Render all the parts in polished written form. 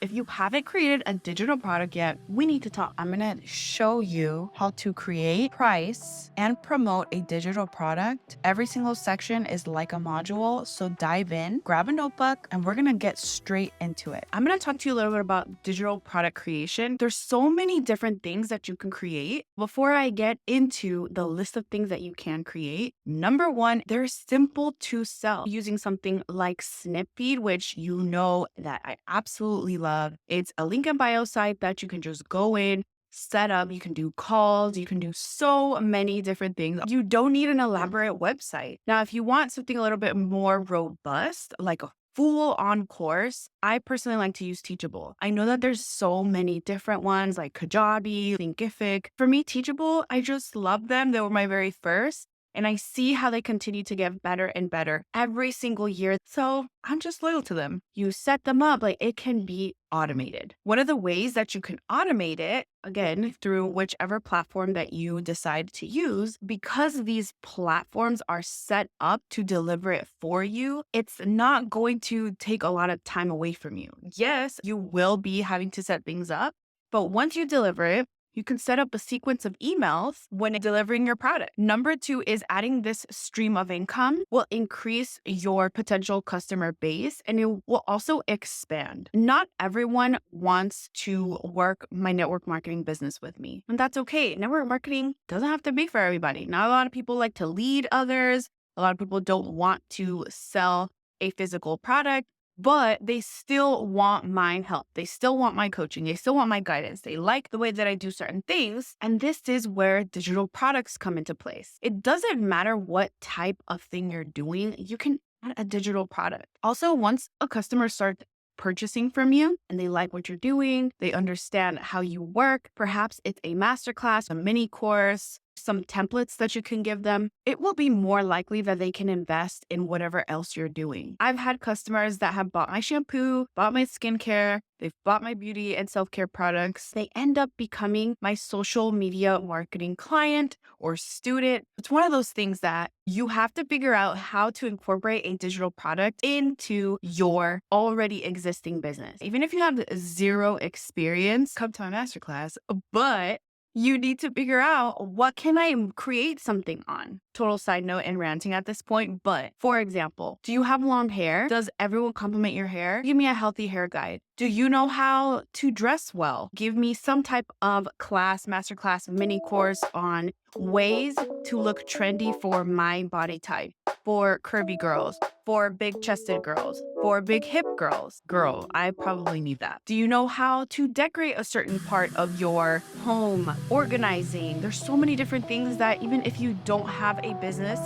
If you haven't created a digital product yet, we need to talk. I'm going to show you how to create, price, and promote a digital product. Every single section is like a module. So dive in, grab a notebook, and we're going to get straight into it. I'm going to talk to you a little bit about digital product creation. There's so many different things that you can create. Before I get into the list of things that you can create, number one, they're simple to sell using something like Snipfeed, which you know that I absolutely love. It's a link in bio site that you can just go in, set up. You can do calls. You can do so many different things. You don't need an elaborate website. Now, if you want something a little bit more robust, like a full-on course, I personally like to use Teachable. I know that there's so many different ones like Kajabi, Thinkific. For me, Teachable, I just love them. They were my very first. And I see how they continue to get better and better every single year. So I'm just loyal to them. You set them up, like it can be automated. One of the ways that you can automate it, again, through whichever platform that you decide to use, because these platforms are set up to deliver it for you, it's not going to take a lot of time away from you. Yes, you will be having to set things up, but once you deliver it, you can set up a sequence of emails when delivering your product. Number two is adding this stream of income will increase your potential customer base and it will also expand. Not everyone wants to work my network marketing business with me, and that's okay. Network marketing doesn't have to be for everybody. Not a lot of people like to lead others. A lot of people don't want to sell a physical product, but they still want my help. They still want my coaching. They still want my guidance. They like the way that I do certain things. And this is where digital products come into place. It doesn't matter what type of thing you're doing, you can add a digital product. Also, once a customer starts purchasing from you and they like what you're doing, they understand how you work, perhaps it's a masterclass, a mini course, some templates that you can give them, it will be more likely that they can invest in whatever else you're doing. I've had customers that have bought my shampoo, bought my skincare, they've bought my beauty and self-care products. They end up becoming my social media marketing client or student. It's one of those things that you have to figure out how to incorporate a digital product into your already existing business. Even if you have zero experience, come to my masterclass, but you need to figure out what can I create something on. Total side note and ranting at this point, but for example, do you have long hair? Does everyone compliment your hair? Give me a healthy hair guide. Do you know how to dress well? Give me some type of class, masterclass, mini course on ways to look trendy for my body type, for curvy girls, for big chested girls, for big hip girls. Girl, I probably need that. Do you know how to decorate a certain part of your home? Organizing. There's so many different things that even if you don't have a business,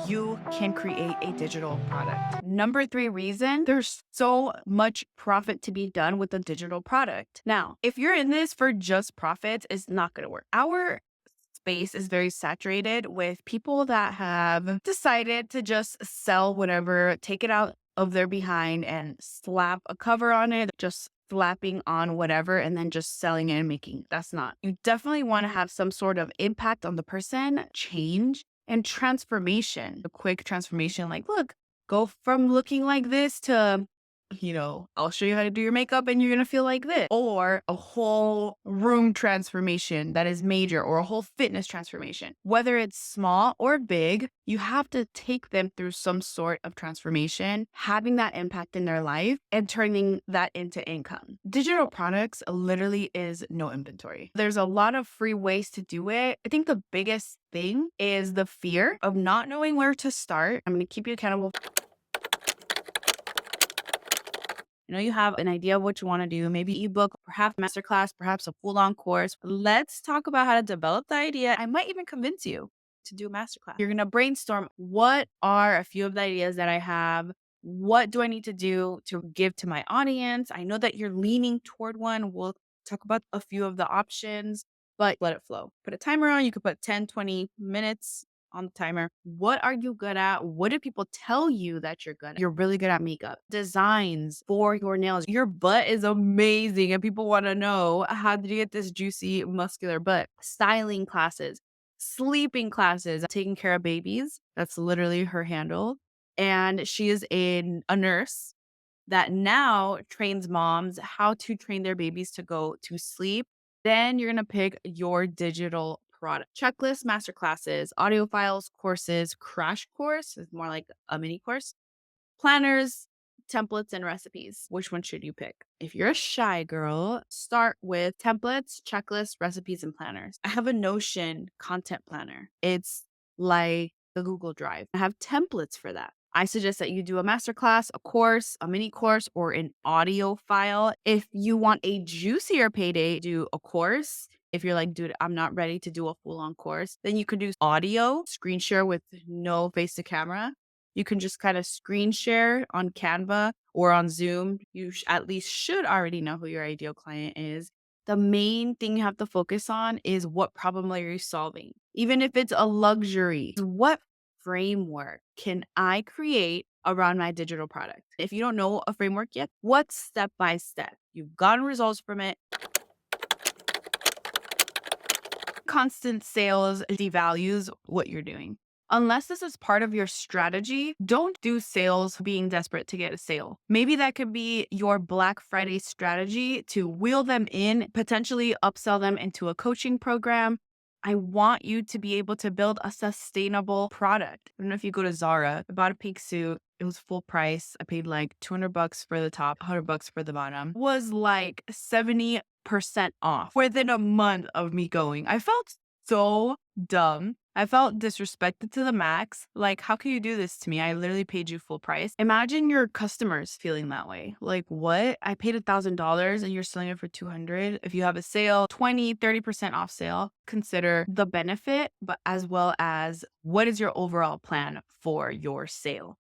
you can create a digital product. Number three reason, there's so much profit to be done with a digital product. Now, if you're in this for just profits, it's not going to work. Our space is very saturated with people that have decided to just sell whatever, take it out of their behind and slap a cover on it, just slapping on whatever and then just selling it and making. That's not. You definitely want to have some sort of impact on the person, change and transformation. A quick transformation like, look, go from looking like this to I'll show you how to do your makeup and you're going to feel like this. Or a whole room transformation that is major, or a whole fitness transformation. Whether it's small or big, you have to take them through some sort of transformation, having that impact in their life and turning that into income. Digital products literally is no inventory. There's a lot of free ways to do it. I think the biggest thing is the fear of not knowing where to start. I'm going to keep you accountable. You have an idea of what you want to do, maybe ebook, perhaps masterclass, perhaps a full-on course. Let's talk about how to develop the idea. I might even convince you to do a masterclass. You're going to brainstorm, what are a few of the ideas that I have? What do I need to do to give to my audience? I know that you're leaning toward one. We'll talk about a few of the options, but let it flow. Put a timer on. You could put 10, 20 minutes on the timer. What are you good at? What do people tell you that you're good at? You're really good at makeup, designs for your nails. Your butt is amazing and people want to know, how did you get this juicy, muscular butt? Styling classes, sleeping classes, taking care of babies. That's literally her handle. And she is a nurse. that now trains moms how to train their babies to go to sleep. Then you're going to pick your digital product. Checklist, masterclasses, audio files, courses, crash course is more like a mini course, planners, templates, and recipes. Which one should you pick? If you're a shy girl, start with templates, checklists, recipes, and planners. I have a Notion content planner. It's like the Google Drive. I have templates for that. I suggest that you do a masterclass, a course, a mini course, or an audio file. If you want a juicier payday, do a course. If you're like, dude, I'm not ready to do a full on course, then you can do audio, screen share with no face to camera. You can just kind of screen share on Canva or on Zoom. You at least should already know who your ideal client is. The main thing you have to focus on is what problem are you solving? Even if it's a luxury, what framework can I create around my digital product? If you don't know a framework yet, what's step by step? You've gotten results from it. Constant sales devalues what you're doing. Unless this is part of your strategy, don't do sales being desperate to get a sale. Maybe that could be your Black Friday strategy to wheel them in, potentially upsell them into a coaching program. I want you to be able to build a sustainable product. I don't know if you go to Zara, I bought a pink suit. It was full price. I paid like $200 for the top, $100 for the bottom. Was like 70% off within a month of me going. I felt so dumb. I felt disrespected to the max. Like, how can you do this to me? I literally paid you full price. Imagine your customers feeling that way. Like, what? I paid $1,000 and you're selling it for 200. If you have a sale, 20-30% off sale, consider the benefit, but as well as what is your overall plan for your sale?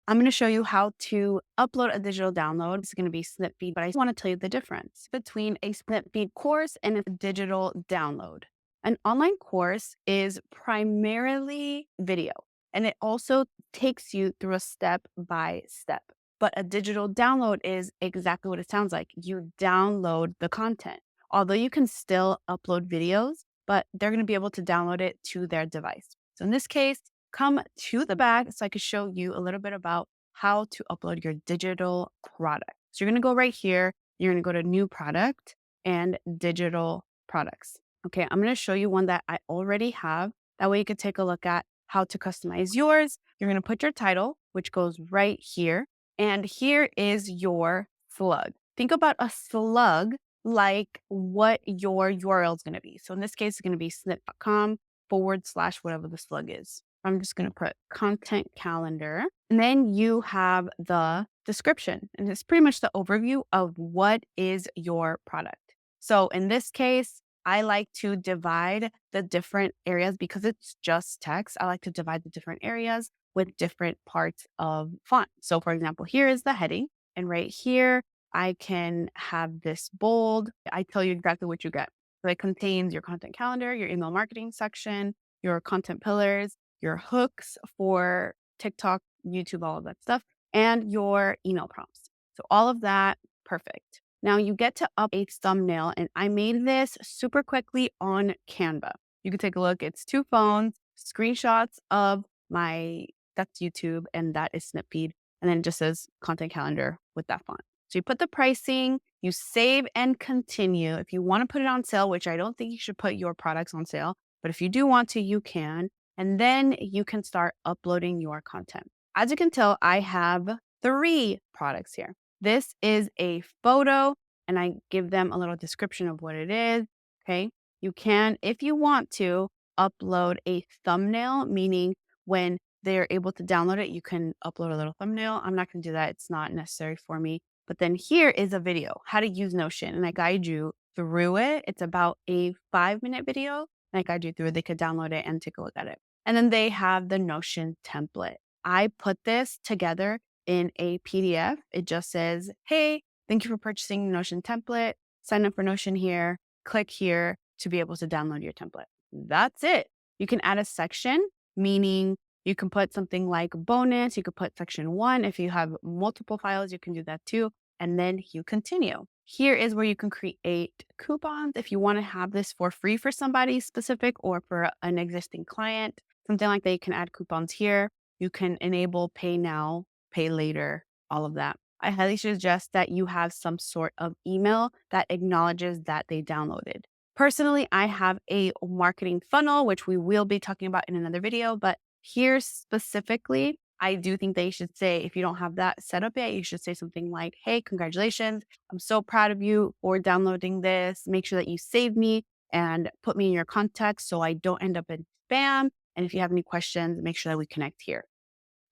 I'm going to show you how to upload a digital download. It's going to be Snipfeed, but I want to tell you the difference between a Snipfeed course and a digital download. An online course is primarily video, and it also takes you through a step by step. But a digital download is exactly what it sounds like. You download the content, although you can still upload videos, but they're going to be able to download it to their device. So in this case, come to the back so I could show you a little bit about how to upload your digital product. So you're going to go right here. You're going to go to new product and digital products. Okay, I'm going to show you one that I already have. That way you could take a look at how to customize yours. You're going to put your title, which goes right here. And here is your slug. Think about a slug like what your URL is going to be. So in this case, it's going to be snip.com/ whatever the slug is. I'm just going to put content calendar. And then you have the description. And it's pretty much the overview of what is your product. So in this case, I like to divide the different areas because it's just text. I like to divide the different areas with different parts of font. So for example, here is the heading. And right here, I can have this bold. I tell you exactly what you get. So it contains your content calendar, your email marketing section, your content pillars, your hooks for TikTok, YouTube, all of that stuff, and your email prompts. So all of that, perfect. Now you get to up a thumbnail, and I made this super quickly on Canva. You can take a look. It's 2 phones, screenshots of that's YouTube, and that is Snipfeed. And then it just says content calendar with that font. So you put the pricing, you save and continue. If you want to put it on sale, which I don't think you should put your products on sale, but if you do want to, you can. And then you can start uploading your content. As you can tell, I have 3 products here. This is a photo, and I give them a little description of what it is. Okay. You can, if you want to, upload a thumbnail, meaning when they're able to download it, you can upload a little thumbnail. I'm not going to do that. It's not necessary for me. But then here is a video, how to use Notion, and I guide you through it. It's about a 5-minute video. I guide you through it. They could download it and take a look at it. And then they have the Notion template. I put this together in a PDF. It just says, hey, thank you for purchasing the Notion template. Sign up for Notion here. Click here to be able to download your template. That's it. You can add a section, meaning you can put something like bonus. You could put section 1. If you have multiple files, you can do that too. And then you continue. Here is where you can create coupons if you want to have this for free for somebody specific or for an existing client, something like that. You can add coupons here. You can enable pay now, pay later, all of that. I highly suggest that you have some sort of email that acknowledges that they downloaded. Personally, I have a marketing funnel, which we will be talking about in another video, but here specifically, I do think that you should say, if you don't have that set up yet, you should say something like, hey, congratulations. I'm so proud of you for downloading this. Make sure that you save me and put me in your contacts so I don't end up in spam. And if you have any questions, make sure that we connect here.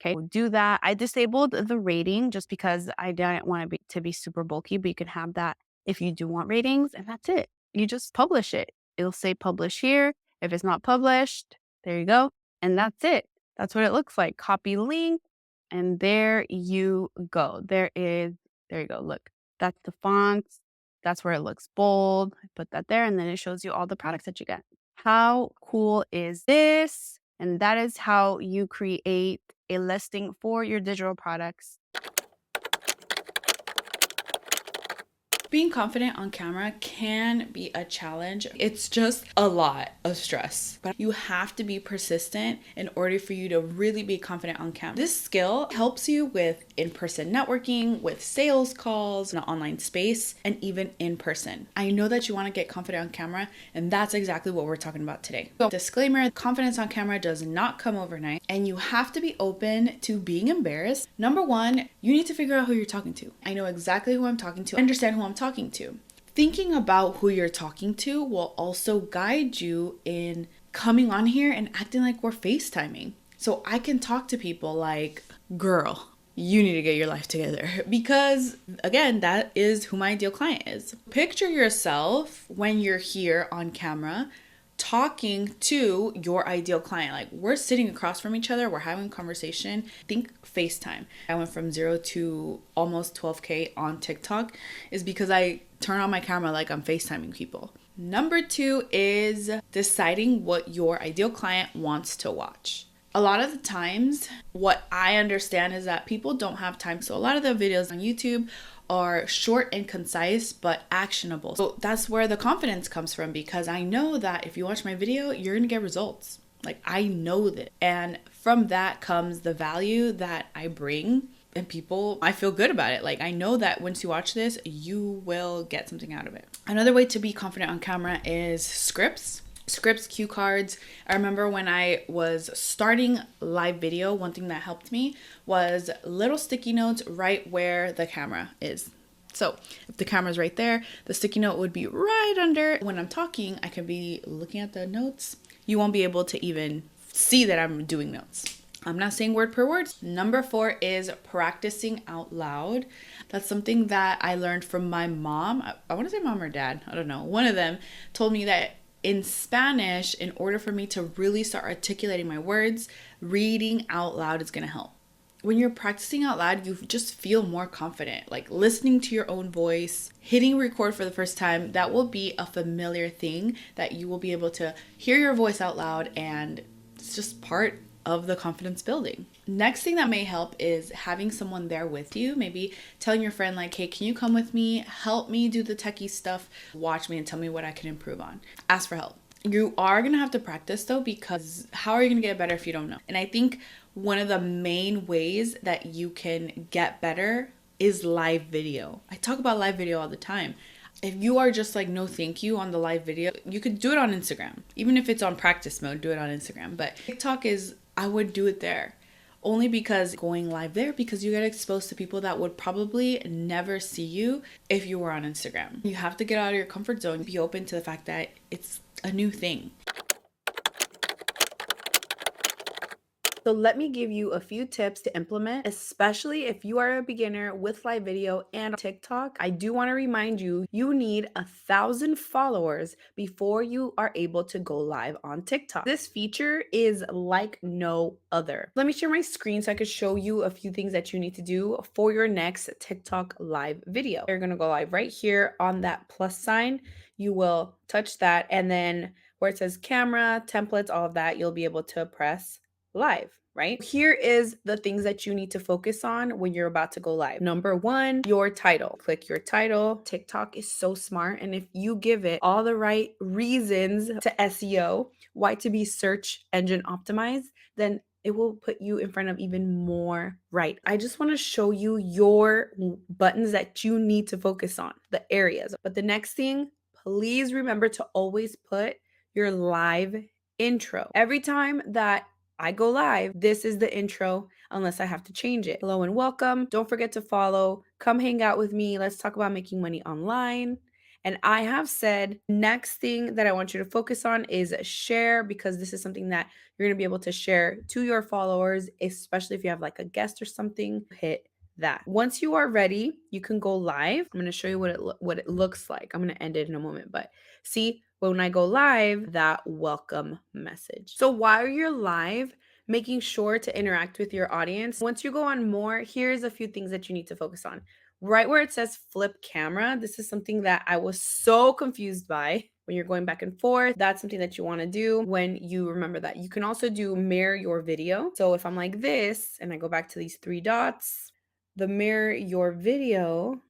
Okay, we'll do that. I disabled the rating just because I didn't want to be super bulky, but you can have that if you do want ratings, and that's it. You just publish it. It'll say publish here. If it's not published, there you go. And that's it. That's what it looks like. Copy link, and there you go. There you go. Look, that's the fonts. That's where it looks bold. I put that there, and then it shows you all the products that you get. How cool is this? And that is how you create a listing for your digital products. Being confident on camera can be a challenge. It's just a lot of stress, but you have to be persistent in order for you to really be confident on camera. This skill helps you with in-person networking, with sales calls, in an online space, and even in person. I know that you want to get confident on camera, and that's exactly what we're talking about today. So, disclaimer, confidence on camera does not come overnight, and you have to be open to being embarrassed. Number one, you need to figure out who you're talking to. I know exactly who I'm talking to. I understand who I'm talking to. Thinking about who you're talking to will also guide you in coming on here and acting like we're FaceTiming. So I can talk to people like, girl, you need to get your life together, because again, that is who my ideal client is. Picture yourself when you're here on camera talking to your ideal client. Like, we're sitting across from each other, we're having a conversation. Think FaceTime. I went from 0 to almost 12K on TikTok is because I turn on my camera like I'm FaceTiming people. Number two is deciding what your ideal client wants to watch. A lot of the times, what I understand is that people don't have time. So a lot of the videos on YouTube are short and concise, but actionable. So that's where the confidence comes from, because I know that if you watch my video, you're gonna get results. Like, I know that. And from that comes the value that I bring, and people, I feel good about it. Like, I know that once you watch this, you will get something out of it. Another way to be confident on camera is scripts, cue cards. I remember when I was starting live video, one thing that helped me was little sticky notes right where the camera is. So if the camera's right there, the sticky note would be right under. When I'm talking, I can be looking at the notes. You won't be able to even see that I'm doing notes. I'm not saying word per word. Number four is practicing out loud. That's something that I learned from my mom. I want to say mom or dad. I don't know. One of them told me that in Spanish, in order for me to really start articulating my words, reading out loud is going to help. When you're practicing out loud, you just feel more confident. Like, listening to your own voice, hitting record for the first time, that will be a familiar thing that you will be able to hear your voice out loud, and it's just part of the confidence building. Next thing that may help is having someone there with you. Maybe telling your friend like, hey, can you come with me? Help me do the techie stuff. Watch me and tell me what I can improve on. Ask for help. You are going to have to practice though, because how are you going to get better if you don't know? And I think one of the main ways that you can get better is live video. I talk about live video all the time. If you are just like, no thank you on the live video, you could do it on Instagram. Even if it's on practice mode, do it on Instagram. But TikTok is, I would do it there. Only because going live there, because you get exposed to people that would probably never see you if you were on Instagram. You have to get out of your comfort zone, be open to the fact that it's a new thing. So let me give you a few tips to implement, especially if you are a beginner with live video and TikTok. I do want to remind you, you need 1,000 followers before you are able to go live on TikTok. This feature is like no other. Let me share my screen so I could show you a few things that you need to do for your next TikTok live video. You're going to go live right here on that plus sign. You will touch that, and then where it says camera, templates, all of that, you'll be able to press live, right? Here is the things that you need to focus on when you're about to go live. Number one, your title. Click your title. TikTok is so smart. And if you give it all the right reasons to SEO, why to be search engine optimized, then it will put you in front of even more right. I just want to show you your buttons that you need to focus on, the areas. But the next thing, please remember to always put your live intro. Every time that I go live, this is the intro unless I have to change it. Hello and welcome. Don't forget to follow. Come hang out with me. Let's talk about making money online. And I have said next thing that I want you to focus on is share, because this is something that you're going to be able to share to your followers, especially if you have like a guest or something. Hit that. Once you are ready, you can go live. I'm going to show you what it looks like. I'm going to end it in a moment, but see, when I go live, that welcome message. So while you're live, making sure to interact with your audience. Once you go on more, here's a few things that you need to focus on. Right where it says flip camera, this is something that I was so confused by when you're going back and forth. That's something that you want to do when you remember that. You can also do mirror your video. So if I'm like this and I go back to these three dots, the mirror your video,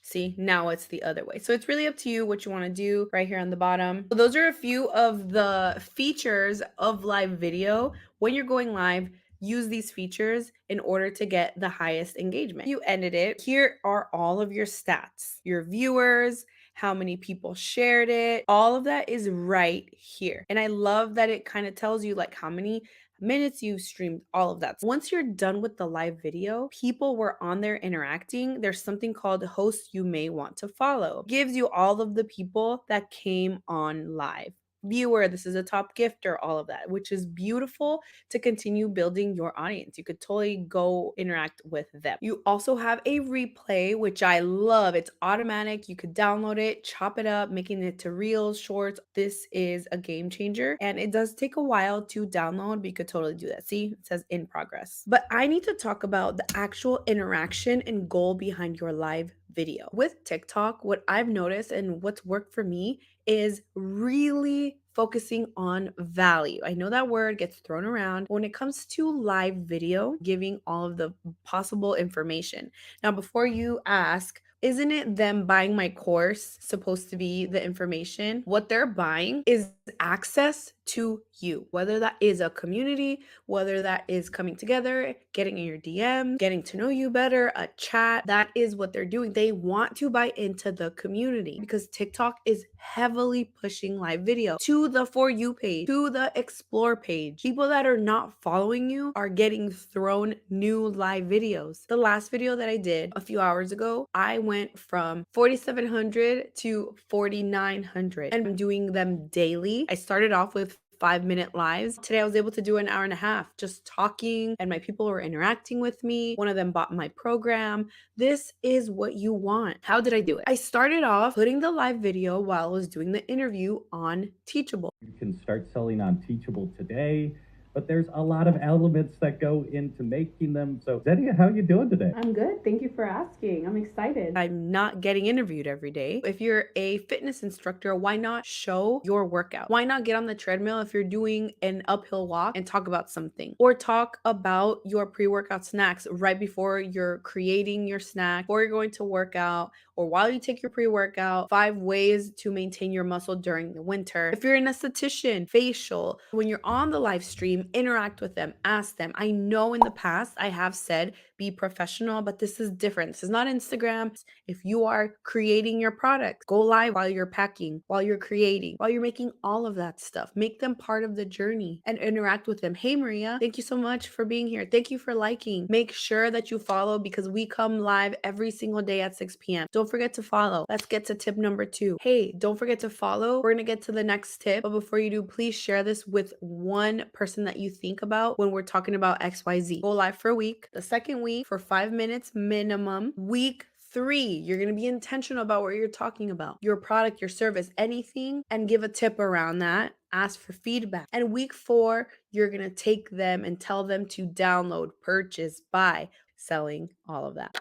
see, now it's the other way. So it's really up to you what you want to do right here on the bottom. So those are a few of the features of live video. When you're going live, use these features in order to get the highest engagement. You ended it. Here are all of your stats, your viewers, how many people shared it. All of that is right here. And I love that it kind of tells you like how many minutes you streamed, all of that. Once you're done with the live video, people were on there interacting. There's something called hosts you may want to follow. It gives you all of the people that came on live. Viewer, this is a top gifter, all of that, which is beautiful to continue building your audience. You could totally go interact with them. You also have a replay, which I love. It's automatic. You could download it, chop it up, making it to reels, shorts. This is a game changer, and it does take a while to download, but you could totally do that. See, it says in progress. But I need to talk about the actual interaction and goal behind your live video. With TikTok, what I've noticed and what's worked for me is really focusing on value. I know that word gets thrown around when it comes to live video, giving all of the possible information. Now, before you ask, isn't it them buying my course supposed to be the information? What they're buying is access to you, whether that is a community, whether that is coming together, getting in your DM, getting to know you better, a chat. That is what they're doing. They want to buy into the community because TikTok is heavily pushing live video to the For You page, to the Explore page. People that are not following you are getting thrown new live videos. The last video that I did a few hours ago, I went from 4,700 to 4,900 and I'm doing them daily. I started off with 5-minute lives. Today I was able to do an hour and a half just talking, and my people were interacting with me. One of them bought my program. This is what you want. How did I do it? I started off putting the live video while I was doing the interview on Teachable. You can start selling on Teachable today, but there's a lot of elements that go into making them. So, Zenia, how are you doing today? I'm good. Thank you for asking. I'm excited. I'm not getting interviewed every day. If you're a fitness instructor, why not show your workout? Why not get on the treadmill if you're doing an uphill walk and talk about something? Or talk about your pre-workout snacks right before you're creating your snack, before you're going to work out, or while you take your pre-workout, 5 ways to maintain your muscle during the winter. If you're an esthetician, facial, when you're on the live stream, interact with them, ask them. I know in the past I have said be professional, but this is different. This is not Instagram. If you are creating your product, go live while you're packing, while you're creating, while you're making all of that stuff. Make them part of the journey and interact with them. Hey, Maria, thank you so much for being here. Thank you for liking. Make sure that you follow because we come live every single day at 6 p.m. Don't forget to follow. Let's get to tip number 2. Hey, don't forget to follow. We're going to get to the next tip. But before you do, please share this with one person that you think about when we're talking about XYZ. Go live for a week. The second week for 5 minutes minimum. Week 3, you're going to be intentional about what you're talking about, your product, your service, anything, and give a tip around that. Ask for feedback. And week 4, you're going to take them and tell them to download, purchase, buy, selling, all of that.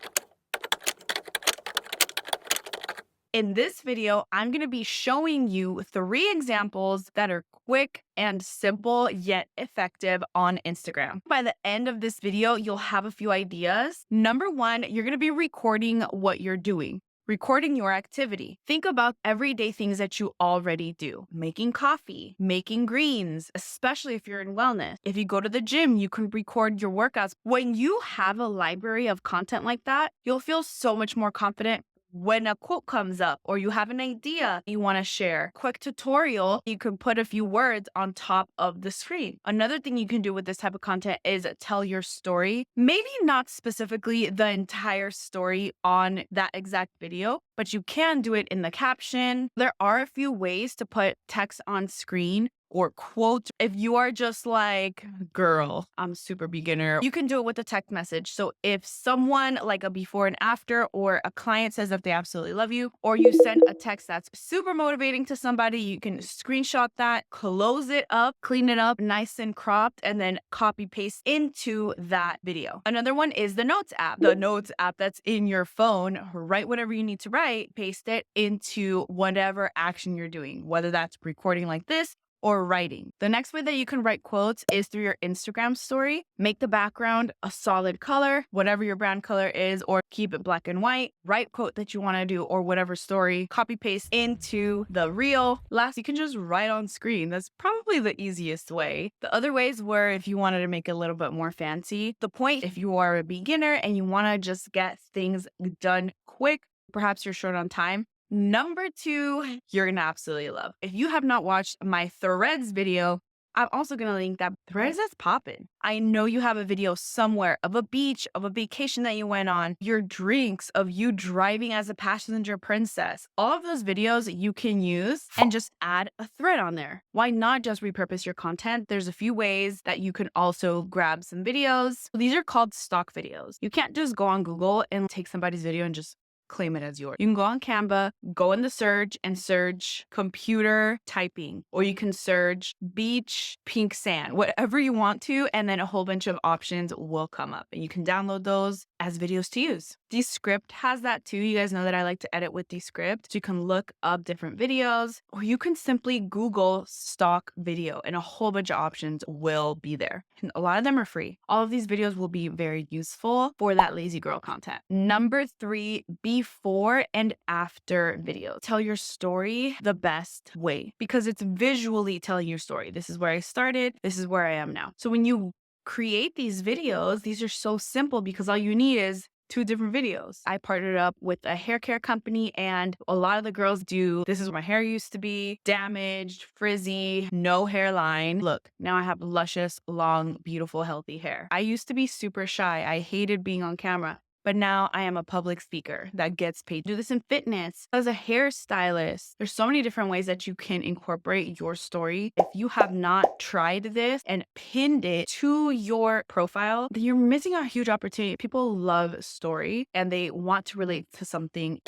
In this video, I'm going to be showing you 3 examples that are quick and simple yet effective on Instagram. By the end of this video, you'll have a few ideas. Number 1, you're going to be recording what you're doing. recording your activity. Think about everyday things that you already do. Making coffee, making greens, especially if you're in wellness. If you go to the gym, you can record your workouts. When you have a library of content like that, you'll feel so much more confident when a quote comes up or you have an idea you want to share. Quick tutorial, you can put a few words on top of the screen. Another thing you can do with this type of content is tell your story. Maybe not specifically the entire story on that exact video, but you can do it in the caption. There are a few ways to put text on screen or quote. If you are just like, girl, I'm super beginner, you can do it with a text message. So if someone like a before and after, or a client says that they absolutely love you, or you send a text that's super motivating to somebody, you can screenshot that, close it up, clean it up nice and cropped, and then copy paste into that video. Another one is the Notes app. The Notes app that's in your phone. Write whatever you need to write, paste it into whatever action you're doing, whether that's recording like this or writing. The next way that you can write quotes is through your Instagram story. Make the background a solid color, whatever your brand color is, or keep it black and white. Write quote that you want to do or whatever story, copy paste into the reel. Last, you can just write on screen. That's probably the easiest way. The other ways were if you wanted to make it a little bit more fancy. The point, if you are a beginner and you want to just get things done quick, perhaps you're short on time. Number 2, you're gonna absolutely love. If you have not watched my Threads video, I'm also gonna link that. Threads is popping. I know you have a video somewhere of a beach, of a vacation that you went on, your drinks, of you driving as a passenger princess. All of those videos you can use and just add a thread on there. Why not just repurpose your content? There's a few ways that you can also grab some videos. These are called stock videos. You can't just go on Google and take somebody's video and just claim it as yours. You can go on Canva, go in the search and search computer typing, or you can search beach, pink sand, whatever you want to, and then a whole bunch of options will come up and you can download those as videos to use. Descript has that too. You guys know that I like to edit with Descript. So you can look up different videos, or you can simply Google stock video and a whole bunch of options will be there. And a lot of them are free. All of these videos will be very useful for that lazy girl content. Number 3, before and after videos. Tell your story the best way because it's visually telling your story. This is where I started. This is where I am now. So when you create these videos, these are so simple because all you need is 2 different videos. I partnered up with a hair care company and a lot of the girls do, this is where my hair used to be, damaged, frizzy, no hairline. Look, now I have luscious, long, beautiful, healthy hair. I used to be super shy. I hated being on camera. But now I am a public speaker that gets paid to do this in fitness. As a hairstylist, there's so many different ways that you can incorporate your story. If you have not tried this and pinned it to your profile, then you're missing a huge opportunity. People love story and they want to relate to something.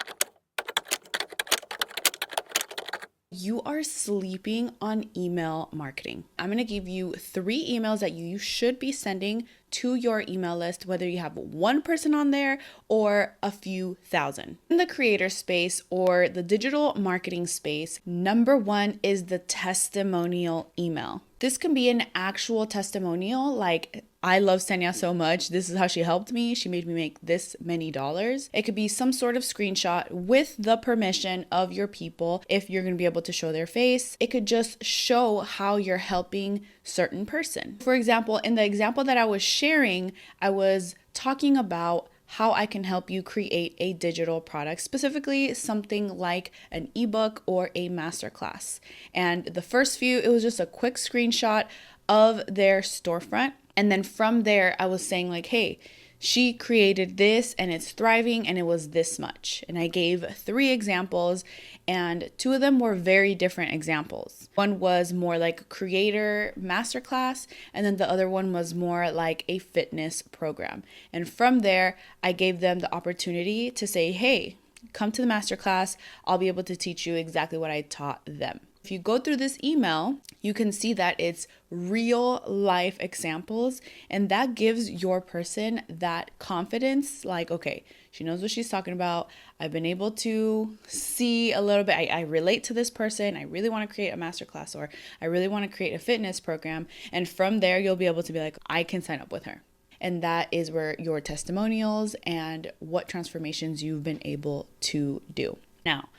You are sleeping on email marketing. I'm going to give you 3 emails that you should be sending to your email list, whether you have one person on there or a few thousand. In the creator space or the digital marketing space, number 1 is the testimonial email. This can be an actual testimonial like, I love Senya so much. This is how she helped me. She made me make this many dollars. It could be some sort of screenshot with the permission of your people if you're going to be able to show their face. It could just show how you're helping certain person. For example, in the example that I was sharing, I was talking about how I can help you create a digital product, specifically something like an ebook or a masterclass. And the first few, it was just a quick screenshot of their storefront. And then from there, I was saying like, hey, she created this and it's thriving and it was this much. And I gave 3 examples and 2 of them were very different examples. One was more like a creator masterclass and then the other one was more like a fitness program. And from there, I gave them the opportunity to say, hey, come to the masterclass. I'll be able to teach you exactly what I taught them. If you go through this email, you can see that it's real life examples, and that gives your person that confidence, like, okay, she knows what she's talking about. I've been able to see a little bit. I relate to this person. I really want to create a masterclass, or I really want to create a fitness program. And from there, you'll be able to be like, I can sign up with her. And that is where your testimonials and what transformations you've been able to do. Now,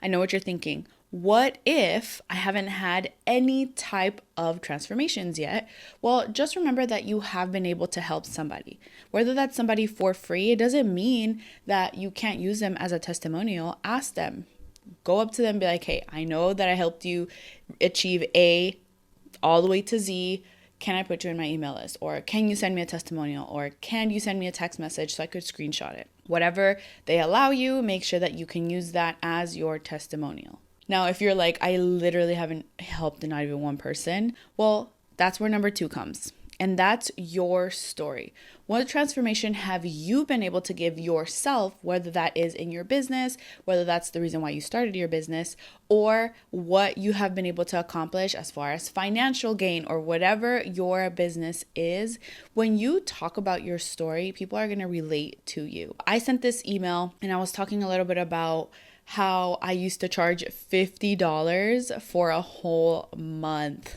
I know what you're thinking. What if I haven't had any type of transformations yet? Well, just remember that you have been able to help somebody. Whether that's somebody for free, it doesn't mean that you can't use them as a testimonial. Ask them. Go up to them and be like, hey, I know that I helped you achieve A all the way to Z. Can I put you in my email list? Or can you send me a testimonial? Or can you send me a text message so I could screenshot it? Whatever they allow you, make sure that you can use that as your testimonial. Now, if you're like, I literally haven't helped not even one person, well, that's where number 2 comes. And that's your story. What transformation have you been able to give yourself, whether that is in your business, whether that's the reason why you started your business, or what you have been able to accomplish as far as financial gain or whatever your business is? When you talk about your story, people are going to relate to you. I sent this email and I was talking a little bit about how I used to charge $50 for a whole month.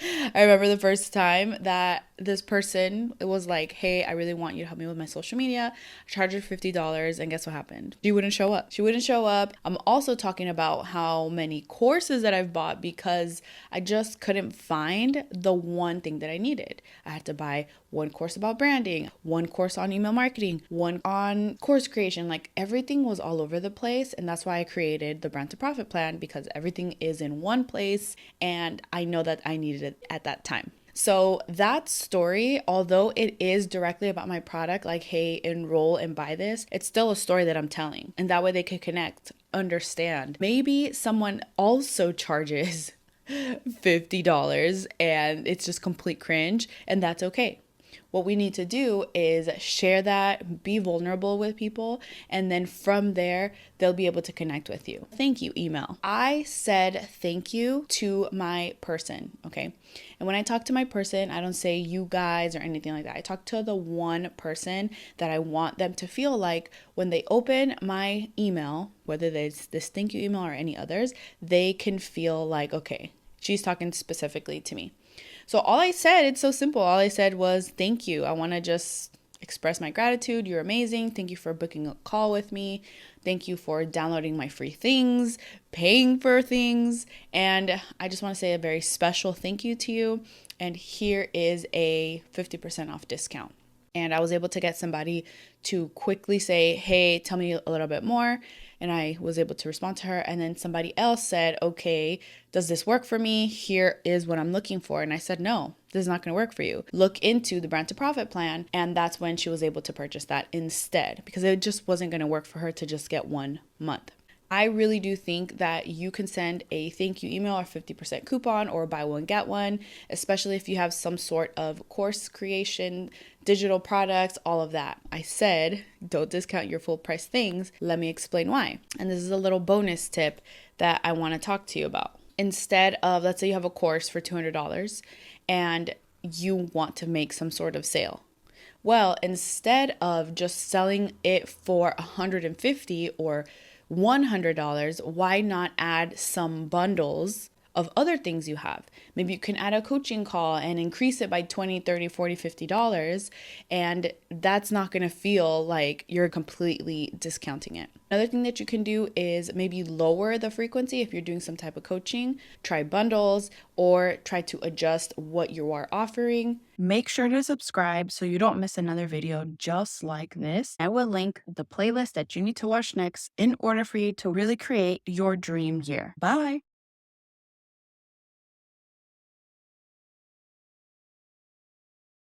I remember the first time that this person was like, hey, I really want you to help me with my social media. I charged her $50, and guess what happened? She wouldn't show up. She wouldn't show up. I'm also talking about how many courses that I've bought because I just couldn't find the one thing that I needed. I had to buy one course about branding, one course on email marketing, one on course creation. Like everything was all over the place. And that's why I created the Brand to Profit plan, because everything is in one place. And I know that I needed it at that time. So that story, although it is directly about my product, like, hey, enroll and buy this, it's still a story that I'm telling. And that way they can connect, understand. Maybe someone also charges $50 and it's just complete cringe, and that's okay. What we need to do is share that, be vulnerable with people, and then from there, they'll be able to connect with you. Thank you email. I said thank you to my person, okay? And when I talk to my person, I don't say you guys or anything like that. I talk to the one person that I want them to feel like when they open my email, whether it's this thank you email or any others, they can feel like, okay, she's talking specifically to me. So all I said, it's so simple. All I said was, thank you. I want to just express my gratitude. You're amazing. Thank you for booking a call with me. Thank you for downloading my free things, paying for things. And I just want to say a very special thank you to you. And here is a 50% off discount. And I was able to get somebody to quickly say, hey, tell me a little bit more. And I was able to respond to her. And then somebody else said, okay, does this work for me? Here is what I'm looking for. And I said, no, this is not going to work for you. Look into the Brand to Profit plan. And that's when she was able to purchase that instead, because it just wasn't going to work for her to just get 1 month. I really do think that you can send a thank you email or 50% coupon or buy one, get one, especially if you have some sort of course creation, digital products, all of that. I said, don't discount your full price things. Let me explain why. And this is a little bonus tip that I want to talk to you about. Instead of, let's say you have a course for $200 and you want to make some sort of sale. Well, instead of just selling it for $150 or $100, why not add some bundles of other things you have? Maybe you can add a coaching call and increase it by $20, $30, $40, $50, and that's not going to feel like you're completely discounting it. Another thing that you can do is maybe lower the frequency if you're doing some type of coaching, try bundles, or try to adjust what you are offering. Make sure to subscribe so you don't miss another video just like this. I will link the playlist that you need to watch next in order for you to really create your dream year. Bye.